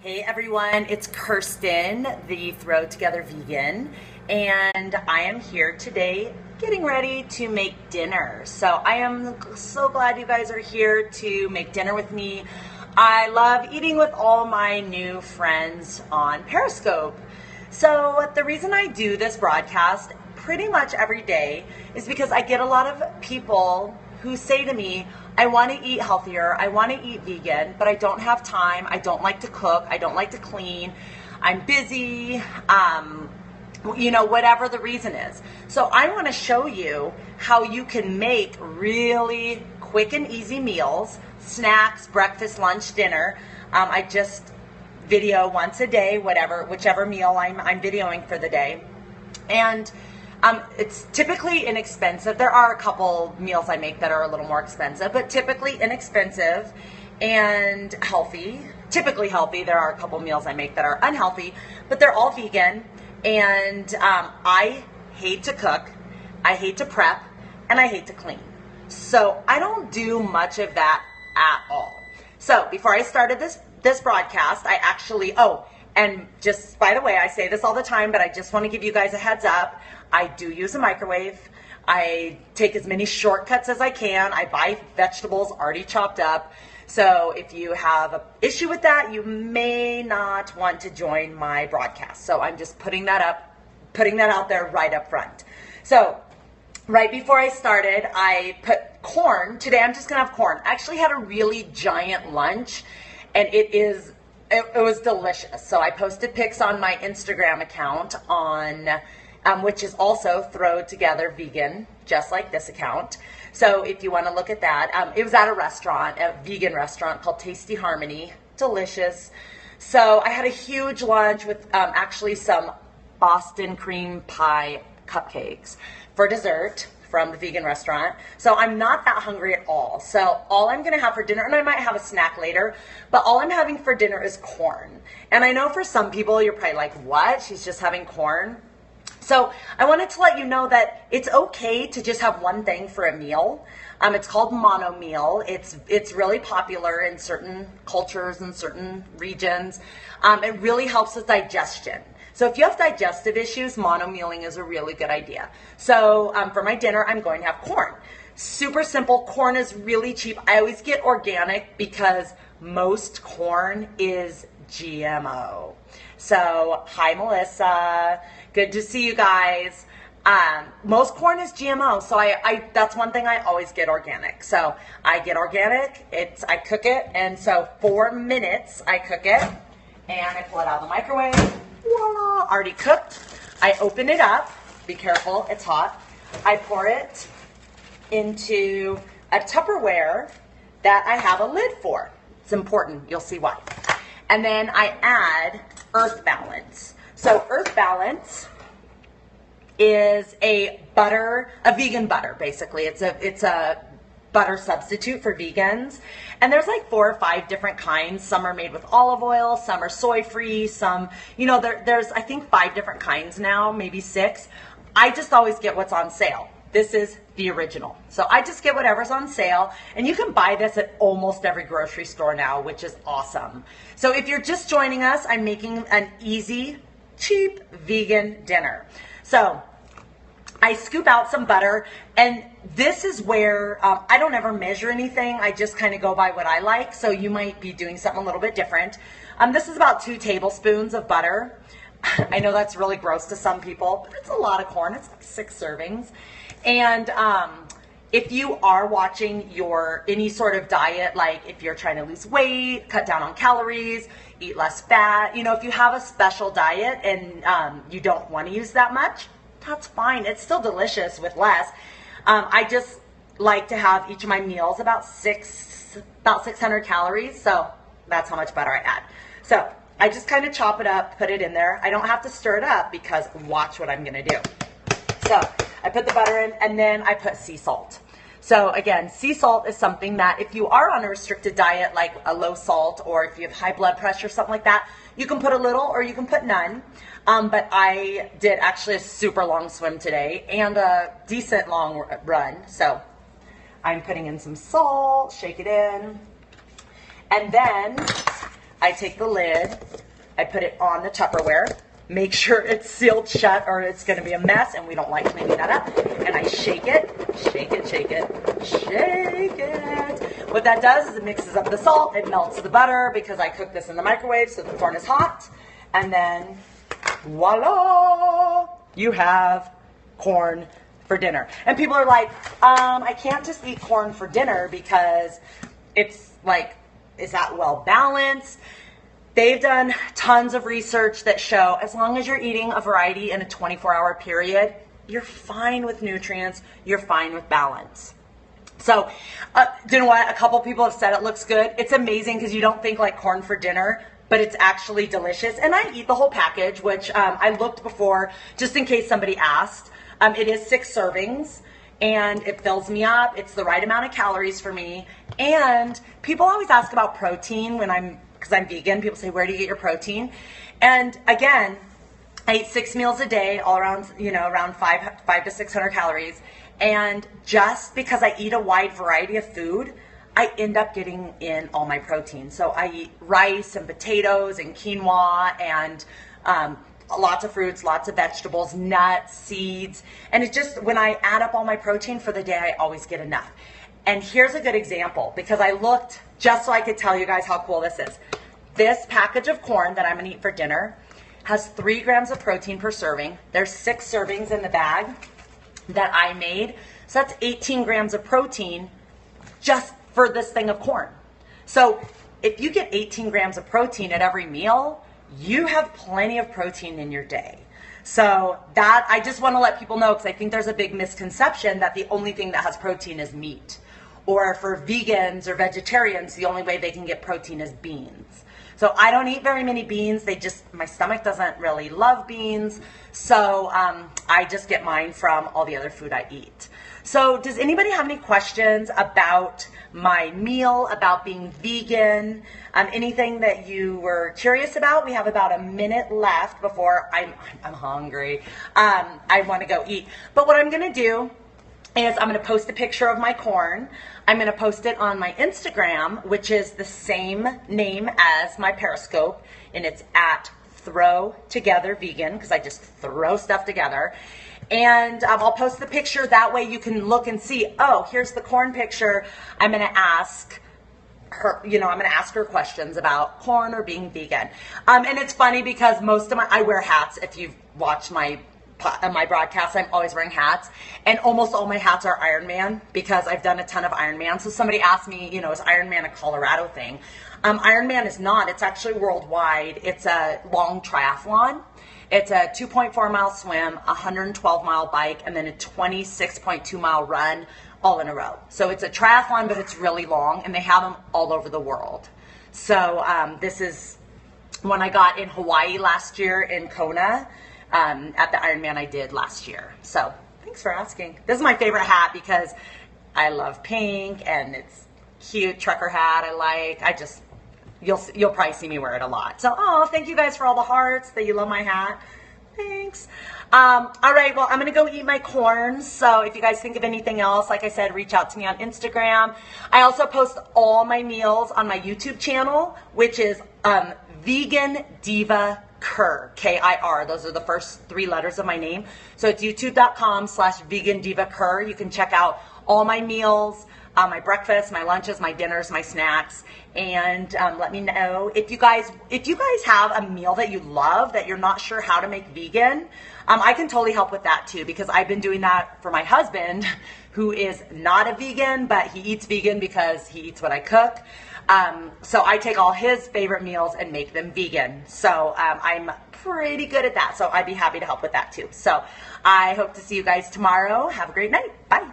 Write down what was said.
Hey everyone, it's Kirsten, the Throw Together Vegan, and I am here today getting ready to make dinner. So I am so glad you guys are here to make dinner with me. I love eating with all my new friends on Periscope. So the reason I do this broadcast pretty much every day is because I get a lot of people who say to me, I want to eat healthier, I want to eat vegan, but I don't have time, I don't like to cook, I don't like to clean, I'm busy, whatever the reason is. So I want to show you how you can make really quick and easy meals, snacks, breakfast, lunch, dinner. I just video once a day, whichever meal I'm videoing for the day. And it's typically inexpensive. There are a couple meals I make that are a little more expensive, but typically inexpensive and healthy. Typically healthy. There are a couple meals I make that are unhealthy, but they're all vegan. And I hate to cook, I hate to prep, and I hate to clean. So I don't do much of that at all. So before I started this broadcast, I actually, and just by the way, I say this all the time, but I just want to give you guys a heads up. I do use a microwave. I take as many shortcuts as I can. I buy vegetables already chopped up. So if you have an issue with that, you may not want to join my broadcast. So I'm just putting that out there right up front. So right before I started, I put corn. Today I'm just gonna have corn. I actually had a really giant lunch, and it was delicious. So I posted pics on my Instagram account which is also Throw Together Vegan, just like this account. So if you want to look at that, it was at a vegan restaurant called Tasty Harmony. Delicious. So I had a huge lunch with actually some Boston cream pie cupcakes for dessert from the vegan restaurant. So I'm not that hungry at all. So all I'm gonna have for dinner, and I might have a snack later, but all I'm having for dinner is corn. And I know for some people, you're probably like, what? She's just having corn? So I wanted to let you know that it's okay to just have one thing for a meal. It's called mono meal. It's really popular in certain cultures and certain regions. It really helps with digestion. So if you have digestive issues, mono mealing is a really good idea. So for my dinner, I'm going to have corn. Super simple. Corn is really cheap. I always get organic because most corn is GMO. So hi, Melissa. Good to see you guys. Most corn is GMO, so I that's one thing I always get organic. So I get organic, I cook it, and so 4 minutes I cook it, and I pull it out of the microwave. Voila, already cooked. I open it up. Be careful, it's hot. I pour it into a Tupperware that I have a lid for. It's important, you'll see why. And then I add Earth Balance. So Earth Balance is a vegan butter, basically. It's a butter substitute for vegans. And there's like 4 or 5 different kinds. Some are made with olive oil, some are soy-free, some, there's I think 5 different kinds now, maybe 6. I just always get what's on sale. This is the original. So I just get whatever's on sale, and you can buy this at almost every grocery store now, which is awesome. So if you're just joining us, I'm making an easy, cheap vegan dinner. So I scoop out some butter, and this is where I don't ever measure anything. I just kind of go by what I like. So you might be doing something a little bit different. This is about 2 tablespoons of butter. I know that's really gross to some people, but it's a lot of corn. It's like 6 servings. And if you are watching any sort of diet, like if you're trying to lose weight, cut down on calories, eat less fat, if you have a special diet and you don't want to use that much, that's fine. It's still delicious with less. I just like to have each of my meals about 600 calories. So that's how much butter I add. So I just kind of chop it up, put it in there. I don't have to stir it up because watch what I'm going to do. So I put the butter in, and then I put sea salt. So again, sea salt is something that if you are on a restricted diet, like a low salt, or if you have high blood pressure, something like that, you can put a little or you can put none. But I did actually a super long swim today and a decent long run. So I'm putting in some salt, shake it in. And then I take the lid, I put it on the Tupperware, make sure it's sealed shut or it's going to be a mess and we don't like cleaning that up. And I shake it, shake it, shake it, shake it. What that does is it mixes up the salt, it melts the butter because I cook this in the microwave so the corn is hot. And then voila, you have corn for dinner. And people are like, I can't just eat corn for dinner because it's like, is that well balanced? They've done tons of research that show as long as you're eating a variety in a 24-hour period, you're fine with nutrients, you're fine with balance. So, you know what? A couple people have said it looks good. It's amazing because you don't think like corn for dinner, but it's actually delicious. And I eat the whole package, which I looked before just in case somebody asked. It is 6 servings. And it fills me up. It's the right amount of calories for me. And people always ask about protein because I'm vegan. People say, where do you get your protein? And again, I eat 6 meals a day, all around, around 5 to 600 calories. And just because I eat a wide variety of food, I end up getting in all my protein. So I eat rice and potatoes and quinoa and lots of fruits, lots of vegetables, nuts, seeds. And it just, when I add up all my protein for the day, I always get enough. And here's a good example because I looked just so I could tell you guys how cool this is. This package of corn that I'm going to eat for dinner has 3 grams of protein per serving. There's 6 servings in the bag that I made. So that's 18 grams of protein just for this thing of corn. So if you get 18 grams of protein at every meal, you have plenty of protein in your day. So that, I just want to let people know because I think there's a big misconception that the only thing that has protein is meat. Or for vegans or vegetarians, the only way they can get protein is beans. So I don't eat very many beans. My stomach doesn't really love beans. So I just get mine from all the other food I eat. So does anybody have any questions about my meal, about being vegan, anything that you were curious about? We have about a minute left before I'm hungry. I want to go eat. But what I'm going to do is I'm going to post a picture of my corn. I'm going to post it on my Instagram, which is the same name as my Periscope, and it's at Throw Together Vegan because I just throw stuff together. And I'll post the picture. That way you can look and see, oh, here's the corn picture. I'm going to ask her, I'm going to ask her questions about corn or being vegan. And it's funny because I wear hats. If you've watched my broadcasts, I'm always wearing hats, and almost all my hats are Ironman because I've done a ton of Ironman. So somebody asked me, is Ironman a Colorado thing? Ironman is not. It's actually worldwide. It's a long triathlon. It's a 2.4 mile swim, 112 mile bike, and then a 26.2 mile run all in a row. So it's a triathlon, but it's really long, and they have them all over the world. So this is one I got in Hawaii last year in Kona. At the Ironman I did last year. So thanks for asking. This is my favorite hat because I love pink and it's cute trucker hat I like. You'll probably see me wear it a lot. So, thank you guys for all the hearts that you love my hat. Thanks. All right, well, I'm going to go eat my corn. So if you guys think of anything else, like I said, reach out to me on Instagram. I also post all my meals on my YouTube channel, which is Vegan Diva Kir, K-I-R. Those are the first 3 letters of my name. So it's youtube.com/Vegan Diva Kir. You can check out all my meals, my breakfast, my lunches, my dinners, my snacks, and let me know if you guys have a meal that you love that you're not sure how to make vegan. I can totally help with that too because I've been doing that for my husband, who is not a vegan, but he eats vegan because he eats what I cook. So I take all his favorite meals and make them vegan. So I'm pretty good at that. So I'd be happy to help with that too. So I hope to see you guys tomorrow. Have a great night. Bye.